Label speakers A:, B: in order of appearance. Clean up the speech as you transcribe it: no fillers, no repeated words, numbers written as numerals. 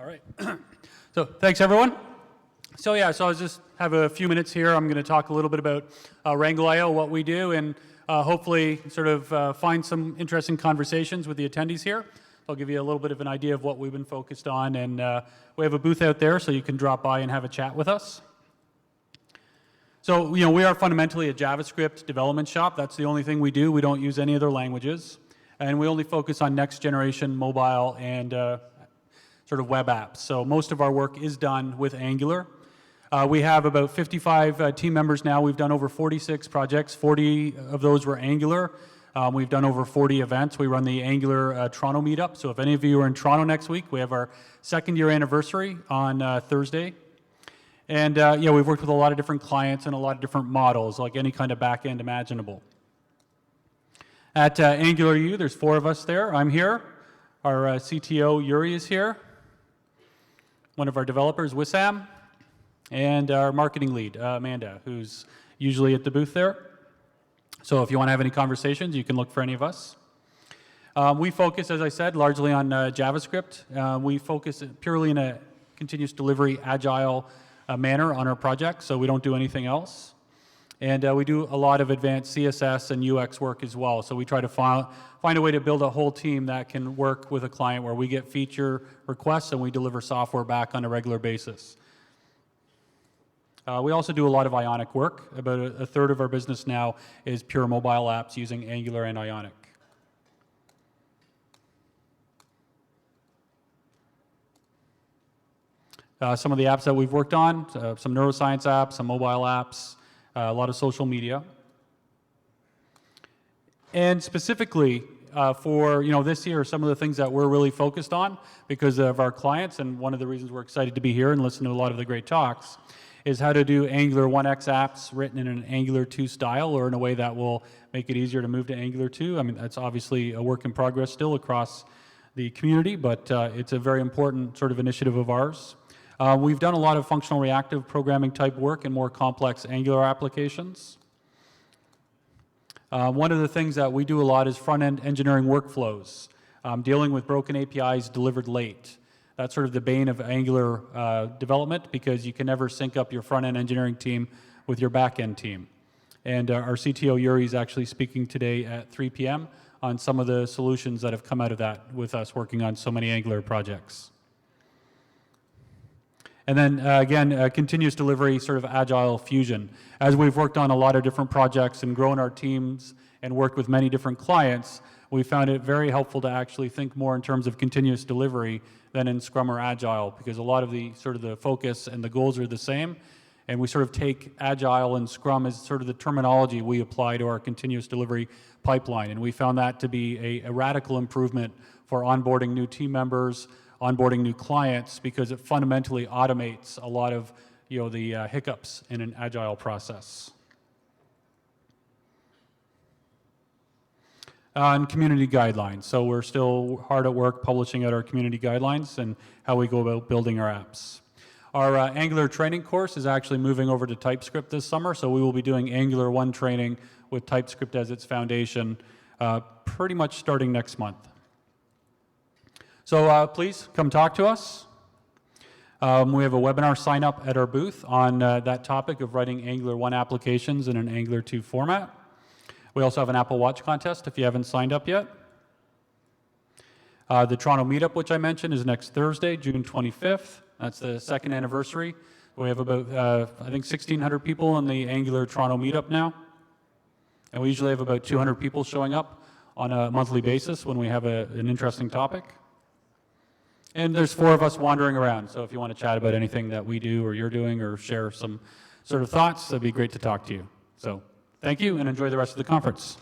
A: All right. So thanks, everyone. So I just have a few minutes here. I'm going to talk a little bit about Rangle.io, what we do, and hopefully sort of find some interesting conversations with the attendees here. I'll give you a little bit of an idea of what we've been focused on, and we have a booth out there so you can drop by and have a chat with us. So, we are fundamentally a JavaScript development shop. That's the only thing we do. We don't use any other languages, and we only focus on next generation mobile and sort of web apps. So most of our work is done with Angular. We have about 55 team members now. We've done over 46 projects. 40 of those were Angular. We've done over 40 events. We run the Angular Toronto meetup. So if any of you are in Toronto next week, we have our second-year anniversary on Thursday. And we've worked with a lot of different clients and a lot of different models, like any kind of back-end imaginable. At Angular U, there's 4 of us there. I'm here. Our CTO, Yuri, is here. One of our developers, Wissam. And our marketing lead, Amanda, who's usually at the booth there. So if you want to have any conversations, you can look for any of us. We focus, as I said, largely on JavaScript. We focus purely in a continuous delivery, agile manner on our projects, so we don't do anything else. And we do a lot of advanced CSS and UX work as well. So we try to find a way to build a whole team that can work with a client where we get feature requests and we deliver software back on a regular basis. We also do a lot of Ionic work. About a third of our business now is pure mobile apps using Angular and Ionic. Some of the apps that we've worked on, some neuroscience apps, some mobile apps, a lot of social media. And specifically for this year, some of the things that we're really focused on because of our clients, and one of the reasons we're excited to be here and listen to a lot of the great talks, is how to do Angular 1X apps written in an Angular 2 style or in a way that will make it easier to move to Angular 2. I mean, that's obviously a work in progress still across the community, but it's a very important sort of initiative of ours. We've done a lot of functional reactive programming type work in more complex Angular applications. One of the things that we do a lot is front-end engineering workflows, dealing with broken APIs delivered late. That's sort of the bane of Angular development because you can never sync up your front-end engineering team with your back-end team. And our CTO, Yuri, is actually speaking today at 3 p.m. on some of the solutions that have come out of that with us working on so many Angular projects. And then, again, continuous delivery, sort of agile fusion. As we've worked on a lot of different projects and grown our teams and worked with many different clients, we found it very helpful to actually think more in terms of continuous delivery than in Scrum or Agile, because a lot of the sort of the focus and the goals are the same. And we sort of take Agile and Scrum as sort of the terminology we apply to our continuous delivery pipeline. And we found that to be a radical improvement for onboarding new team members, onboarding new clients, because it fundamentally automates a lot of the hiccups in an agile process. On community guidelines, so we're still hard at work publishing out our community guidelines and how we go about building our apps. Our Angular training course is actually moving over to TypeScript this summer, so we will be doing Angular 1 training with TypeScript as its foundation pretty much starting next month. So please come talk to us. We have a webinar sign up at our booth on that topic of writing Angular 1 applications in an Angular 2 format. We also have an Apple Watch contest if you haven't signed up yet. The Toronto meetup, which I mentioned, is next Thursday, June 25th. That's the second anniversary. We have about, I think, 1,600 people in the Angular Toronto meetup now. And we usually have about 200 people showing up on a monthly basis when we have an interesting topic. And there's 4 of us wandering around, so if you want to chat about anything that we do or you're doing or share some sort of thoughts, that'd be great to talk to you. So thank you and enjoy the rest of the conference.